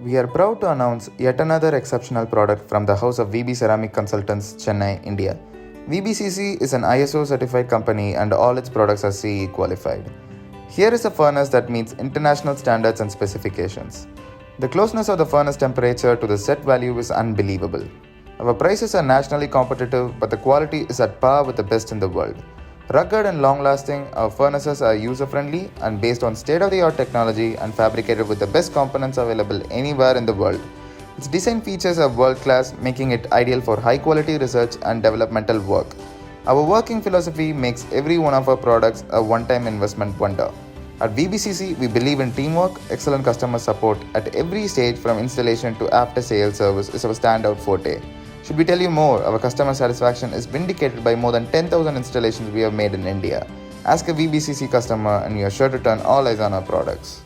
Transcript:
We are proud to announce yet another exceptional product from the house of VB Ceramic Consultants, Chennai, India. VBCC is an ISO certified company and all its products are CE qualified. Here is a furnace that meets international standards and specifications. The closeness of the furnace temperature to the set value is unbelievable. Our prices are nationally competitive, but the quality is at par with the best in the world. Rugged and long-lasting, our furnaces are user-friendly and based on state-of-the-art technology and fabricated with the best components available anywhere in the world. Its design features are world-class, making it ideal for high-quality research and developmental work. Our working philosophy makes every one of our products a one-time investment wonder. At VBCC, we believe in teamwork, excellent customer support at every stage from installation to after-sales service is our standout forte. Should we tell you more, our customer satisfaction is vindicated by more than 10,000 installations we have made in India. Ask a VBCC customer and you are sure to turn all eyes on our products.